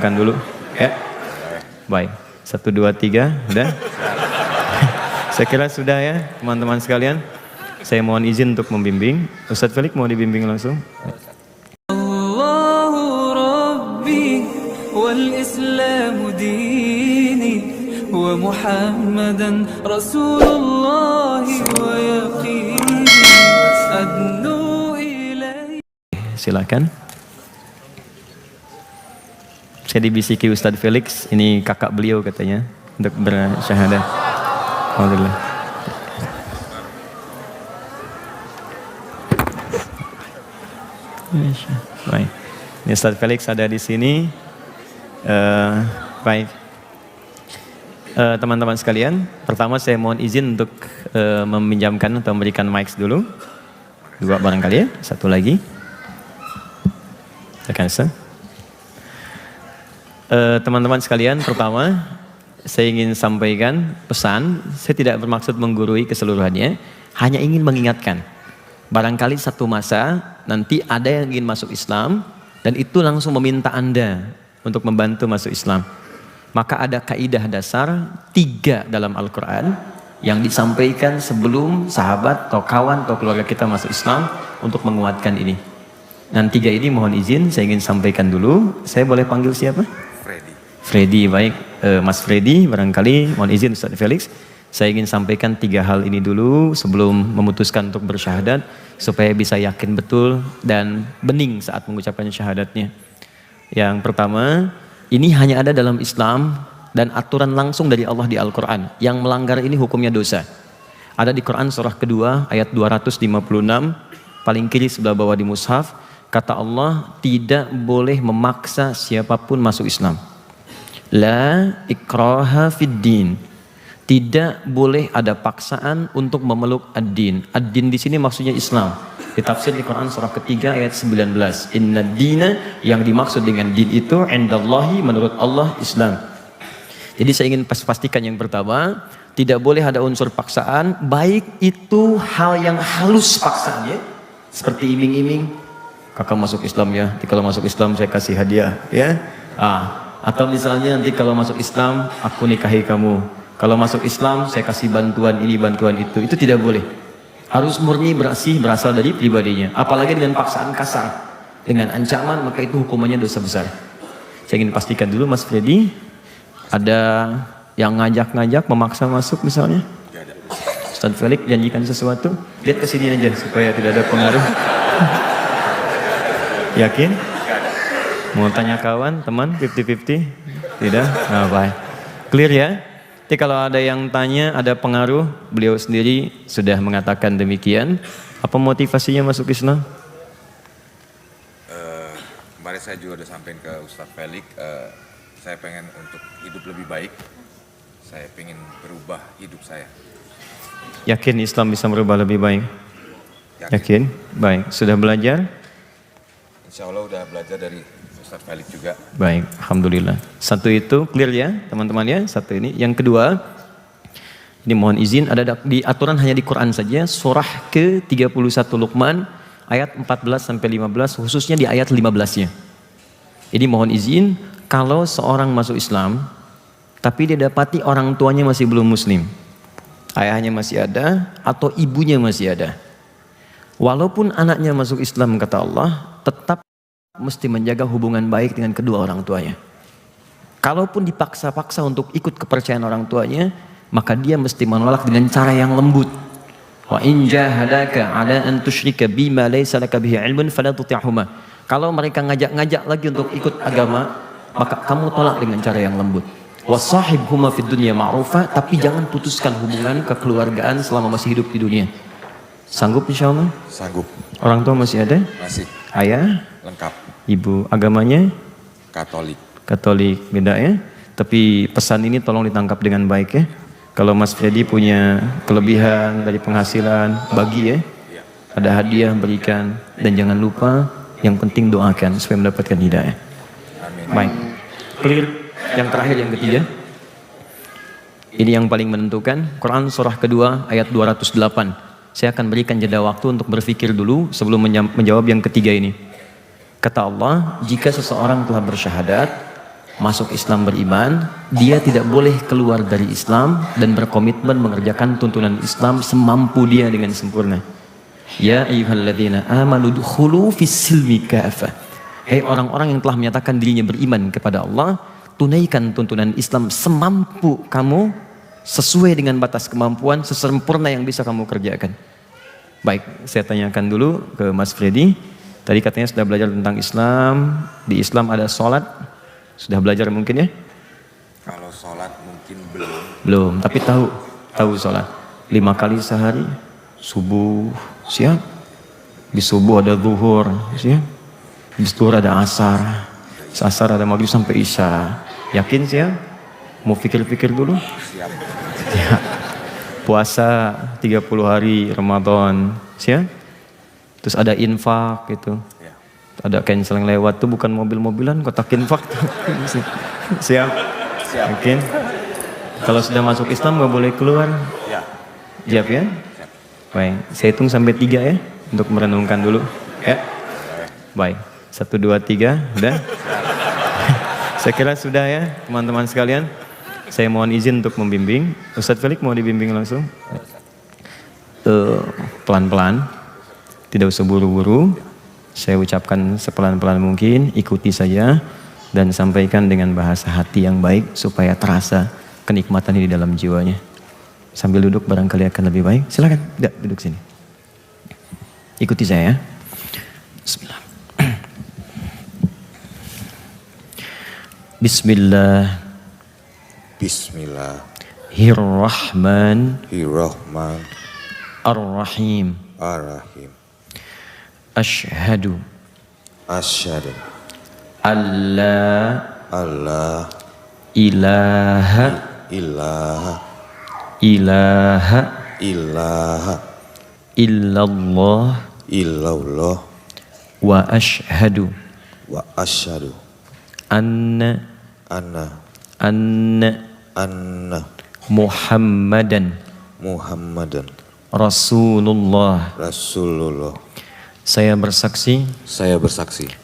silakan dulu. Ya. Baik. 1, 2, 3, udah. Saya kira sudah ya teman-teman sekalian. Saya mohon izin untuk membimbing. Ustadz Felix mau dibimbing langsung. Allahu Rabbi wal Islamu dini wa Muhammadan Rasulullah wa yaqini adnu ilaihi. Silakan. Saya dibisiki Ustadz Felix, ini kakak beliau katanya untuk bersyahadat. Alhamdulillah. Baik. Ini Ustadz Felix ada di sini. Baik. Teman-teman sekalian, pertama saya mohon izin untuk meminjamkan atau memberikan mic dulu. 2 barangkali ya, 1 lagi. Silakan Ustaz. Teman-teman sekalian, pertama saya ingin sampaikan pesan. Saya tidak bermaksud menggurui keseluruhannya, hanya ingin mengingatkan. Barangkali satu masa nanti ada yang ingin masuk Islam dan itu langsung meminta Anda untuk membantu masuk Islam. Maka ada kaidah dasar 3 dalam Al-Quran yang disampaikan sebelum sahabat atau kawan atau keluarga kita masuk Islam untuk menguatkan ini. Dan 3 ini mohon izin saya ingin sampaikan dulu. Saya boleh panggil siapa? Freddy, baik. Mas Freddy, barangkali mohon izin Ustadz Felix. Saya ingin sampaikan 3 hal ini dulu sebelum memutuskan untuk bersyahadat supaya bisa yakin betul dan bening saat mengucapkan syahadatnya. Yang pertama, ini hanya ada dalam Islam dan aturan langsung dari Allah di Al-Quran. Yang melanggar ini hukumnya dosa. Ada di Quran surah kedua ayat 256, paling kiri sebelah bawah di mushaf, kata Allah tidak boleh memaksa siapapun masuk Islam. La ikraha fid din. Tidak boleh ada paksaan untuk memeluk ad-din. Ad-din di sini maksudnya Islam. Ditafsir di Quran surah ketiga ayat 19. Inna dina, yang dimaksud dengan din itu indallahi, menurut Allah, Islam. Jadi saya ingin pastikan yang pertama, tidak boleh ada unsur paksaan, baik itu hal yang halus paksaannya, seperti iming-iming. Kakak masuk Islam ya, nanti kalau masuk Islam saya kasih hadiah ya. Atau misalnya nanti kalau masuk Islam aku nikahi kamu. Kalau masuk Islam saya kasih bantuan ini, bantuan itu tidak boleh. Harus murni berasal dari pribadinya. Apalagi dengan paksaan kasar, dengan ancaman, maka itu hukumannya dosa besar. Saya ingin pastikan dulu Mas Freddy, ada yang ngajak-ngajak memaksa masuk misalnya? Ustadz Felix janjikan sesuatu, lihat ke sini aja supaya tidak ada pengaruh. Yakin? Mau tanya kawan, teman, 50-50? Tidak? Nah, baik. Clear ya? Jadi kalau ada yang tanya, ada pengaruh, beliau sendiri sudah mengatakan demikian. Apa motivasinya masuk Islam? Kemarin saya juga udah sampaikan ke Ustadz Felix, saya pengen untuk hidup lebih baik. Saya pengen berubah hidup saya. Yakin Islam bisa merubah lebih baik? Yakin? Baik. Sudah belajar? Insya Allah udah belajar dari Ustadz Felix juga. Baik, Alhamdulillah. Satu itu clear ya teman-teman ya, satu ini. Yang kedua, ini mohon izin, ada di aturan hanya di Quran saja, surah ke-31 Luqman, ayat 14-15, khususnya di ayat 15-nya. Jadi mohon izin, kalau seorang masuk Islam, tapi dia dapati orang tuanya masih belum muslim, ayahnya masih ada, atau ibunya masih ada, walaupun anaknya masuk Islam, kata Allah, tetap mesti menjaga hubungan baik dengan kedua orang tuanya. Kalaupun dipaksa-paksa untuk ikut kepercayaan orang tuanya, maka dia mesti menolak dengan cara yang lembut. Wa in jahadaka 'ala an tusyrika bima laysa laka bihi 'ilmun fala tuti'huma. Kalau mereka ngajak-ngajak lagi untuk ikut agama, maka kamu tolak dengan cara yang lembut. Wasahibhuma fid dunya ma'rufa, tapi jangan putuskan hubungan kekeluargaan selama masih hidup di dunia. Sanggup insyaallah? Sanggup. Orang tua masih ada? Masih. Ayah? Lengkap. Ibu, agamanya? Katolik. Katolik, beda ya. Tapi pesan ini tolong ditangkap dengan baik ya. Kalau Mas Freddy punya kelebihan dari penghasilan, bagi ya. Ada hadiah berikan, dan jangan lupa yang penting doakan supaya mendapatkan hidayah. Amin. Baik. Clear. Yang terakhir, yang ketiga. Ini yang paling menentukan. Quran surah kedua ayat 208. Saya akan berikan jeda waktu untuk berpikir dulu sebelum menjawab yang ketiga ini. Kata Allah, jika seseorang telah bersyahadat, masuk Islam beriman, dia tidak boleh keluar dari Islam dan berkomitmen mengerjakan tuntunan Islam semampu dia dengan sempurna. Ya ayyuhalladzina amanu dukhulu fis-silmi kafah. Hei orang-orang yang telah menyatakan dirinya beriman kepada Allah, tunaikan tuntunan Islam semampu kamu, sesuai dengan batas kemampuan, sesempurna yang bisa kamu kerjakan. Baik, saya tanyakan dulu ke Mas Freddy. Tadi katanya sudah belajar tentang Islam. Di Islam ada sholat. Sudah belajar mungkin ya? Kalau sholat mungkin belum. Belum, tapi tahu sholat. 5 kali sehari. Subuh, siap. Di subuh ada zuhur, siap. Di zuhur ada asar. Asar ada maghrib sampai isya. Yakin siap? Mau pikir-pikir dulu? Siap. Ya. Puasa 30 hari Ramadan, siap? Terus ada infak gitu. Ya. Ada cancel yang lewat tuh bukan mobil-mobilan, kotak infak. Siap? Siap. Yakin? Kalau sudah masuk Islam nggak boleh keluar. Ya. Siap ya? Siap. Baik, saya hitung sampai 3 ya untuk merenungkan dulu. Ya. Baik. 1, 2, 3, udah? Saya kira sudah ya teman-teman sekalian. Saya mohon izin untuk membimbing. Ustadz Felix mau dibimbing langsung? Pelan-pelan, tidak usah buru-buru. Saya ucapkan sepelan-pelan mungkin, ikuti saja dan sampaikan dengan bahasa hati yang baik supaya terasa kenikmatan ini di dalam jiwanya. Sambil duduk barangkali akan lebih baik. Silakan, duduk sini. Ikuti saya ya. Bismillah. Bismillah. Bismillahirrahmanirrahim. Ar-Rahim. Ar-Rahim. Asyhadu Asyhadu alla alla ilaha ilaha ilaha ilaha illallah illallah wa asyhadu wa asyhadu anna anna Muhammadan Muhammadan Rasulullah. Rasulullah. Saya bersaksi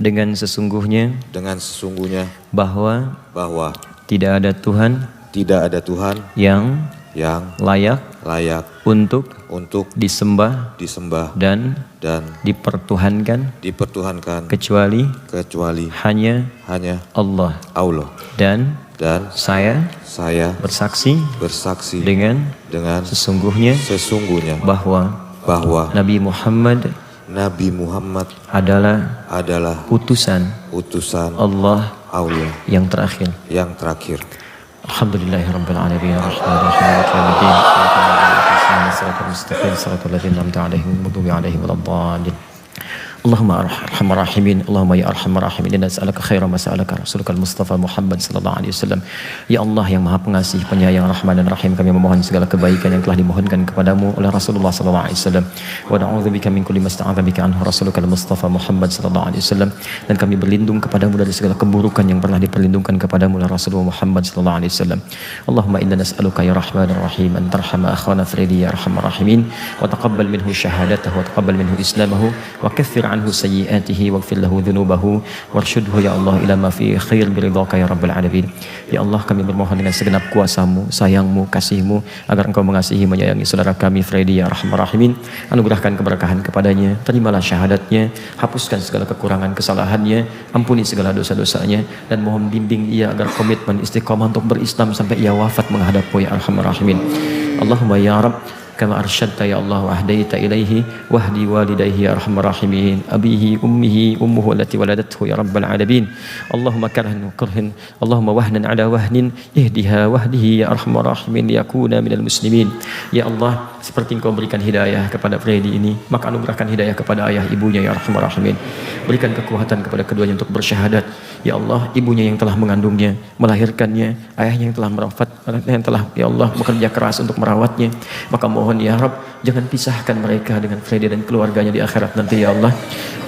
dengan sesungguhnya bahwa tidak ada Tuhan yang layak untuk disembah dan dipertuhankan kecuali hanya Allah. Dan saya bersaksi dengan sesungguhnya bahwa Nabi Muhammad adalah utusan Allah yang terakhir. Alhamdulillahirabbil alamin arrahmanirrahim maliki yaumiddin siratal mustaqim siratal ladzina an'amta 'alaihim ghairil maghdubi 'alaihim waladdallin. Allahumma arhamar rahimin, Allahumma ya arhamar rahimin, inna nas'aluka khairan ma sa'alaka rasulukal Mustafa Muhammad sallallahu alaihi wasallam. Ya Allah yang Maha Pengasih, Penyayang, Rahman dan Rahim, kami memohon segala kebaikan yang telah dimohonkan kepadamu oleh Rasulullah sallallahu alaihi wasallam. Wa na'udzubika min kulli ma sta'adza bika anhu rasulukal Mustafa Muhammad sallallahu alaihi wasallam. Dan kami berlindung kepadamu dari segala keburukan yang pernah diperlindungkan kepadamu oleh Rasulullah Muhammad sallallahu alaihi wasallam. Allahumma inna nas'aluka ya Rahman dan Rahim an tarhama akhwana Freddy ya arhamar rahimin wa taqabbal minhu syahadatahu wa taqabbal minhu islamahu wa kaffir anhu sayyi'atihi waghfir lahu dhunubahu warshudhu ya Allah ila ma fi khair biridhaka ya rabbal alamin. Ya Allah, kami bermohon dengan segenap kuasamu, sayangmu, kasihmu agar engkau mengasihi menyayangi saudara kami Freddy ya arhamar rahimin. Anugerahkan keberkahan kepadanya, terimalah syahadatnya, hapuskan segala kekurangan kesalahannya, ampuni segala dosa-dosanya, dan mohon bimbing ia agar komitmen istiqamah untuk berislam sampai ia wafat menghadapmu ya arhamar rahimin. Allahumma ya Rabb, kama arsyadta ya Allah wa ahdaita ilaihi wahdi walidayhi ya arhamar rahimin, abihi ummihi ummuhu allati waladathu ya rabbal alamin. Allahumma karhan kurhin, Allahumma wahnan ala wahnin ihdiha wahdihi ya arhamar rahimin liyakuna minal muslimin. Ya Allah, seperti engkau berikan hidayah kepada Freddy ini, maka anugerahkan hidayah kepada ayah ibunya ya arhamar rahimin. Berikan kekuatan kepada keduanya untuk bersyahadat. Ya Allah, ibunya yang telah mengandungnya, melahirkannya, ayahnya yang telah merawat, yang telah ya Allah bekerja keras untuk merawatnya, maka mohon ya Rabb, jangan pisahkan mereka dengan Freddy dan keluarganya di akhirat nanti ya Allah.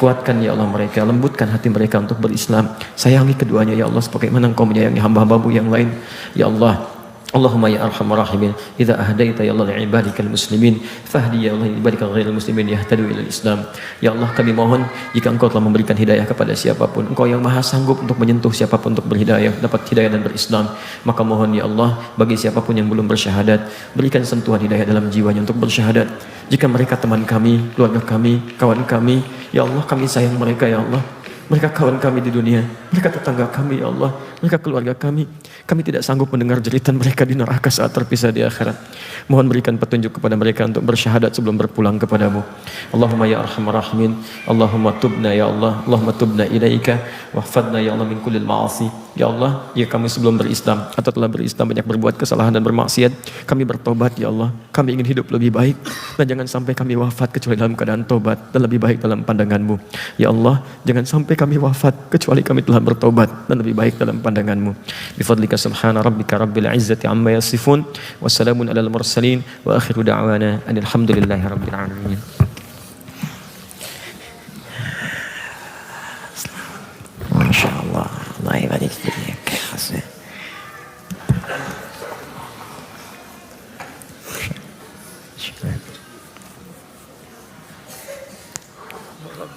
Kuatkan ya Allah mereka, lembutkan hati mereka untuk berislam. Sayangi keduanya ya Allah sebagaimana engkau menyayangi hamba-hambamu yang lain. Ya Allah, Allahumma ya arhamar rahimin, idza ahdaita ya Allah li'ibadikal muslimin, fahdi ya Allah ibadikal ghairil muslimin yahtadu ilal Islam. Ya Allah, kami mohon jika Engkau telah memberikan hidayah kepada siapapun, Engkau yang maha sanggup untuk menyentuh siapapun untuk berhidayah, dapat hidayah dan berislam. Maka mohon ya Allah, bagi siapapun yang belum bersyahadat, berikan sentuhan hidayah dalam jiwanya untuk bersyahadat. Jika mereka teman kami, keluarga kami, kawan kami, ya Allah kami sayang mereka ya Allah. Mereka kawan kami di dunia, mereka tetangga kami ya Allah, mereka keluarga kami. Kami tidak sanggup mendengar jeritan mereka di neraka saat terpisah di akhirat. Mohon berikan petunjuk kepada mereka untuk bersyahadat sebelum berpulang kepadamu. Allahumma ya arhamar rahimin, Allahumma tubna ya Allah, Allahumma tubna ilaika, wahfadna ya Allah min kullil ma'asi. Ya Allah, ya kami sebelum berislam atau telah berislam banyak berbuat kesalahan dan bermaksiat, kami bertobat ya Allah. Kami ingin hidup lebih baik dan jangan sampai kami wafat kecuali dalam keadaan tobat dan lebih baik dalam pandanganmu. Ya Allah, jangan sampai kami wafat kecuali kami telah bertobat dan lebih baik dalam pandanganmu. Bifadlika subhana rabbika rabbil izzati amma yasifun, wassalamun alal mursalin, wa akhiru da'wana alhamdulillahi rabbil alamin. Masya Allah, Allah ibadik dirinya khasnya.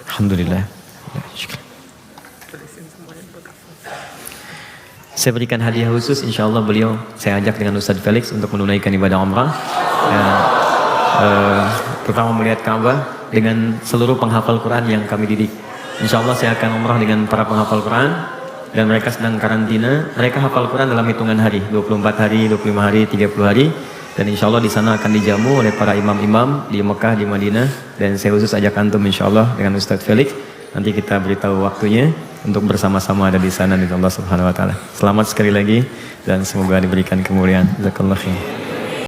Alhamdulillah. Saya berikan hadiah khusus, insya Allah beliau saya ajak dengan Ustadz Felix untuk menunaikan ibadah umrah. Pertama melihat Ka'bah dengan seluruh penghafal Quran yang kami didik. Insya Allah saya akan umrah dengan para penghafal Quran dan mereka sedang karantina. Mereka hafal Quran dalam hitungan hari, 24 hari, 25 hari, 30 hari. Dan insya Allah di sana akan dijamu oleh para imam-imam di Mekah, di Madinah. Dan saya khusus ajak antum insya Allah dengan Ustadz Felix. Nanti kita beritahu waktunya untuk bersama-sama ada di sana di Allah Subhanahu Wa Taala. Selamat sekali lagi dan semoga diberikan kemuliaan. Jazakallahu khairan.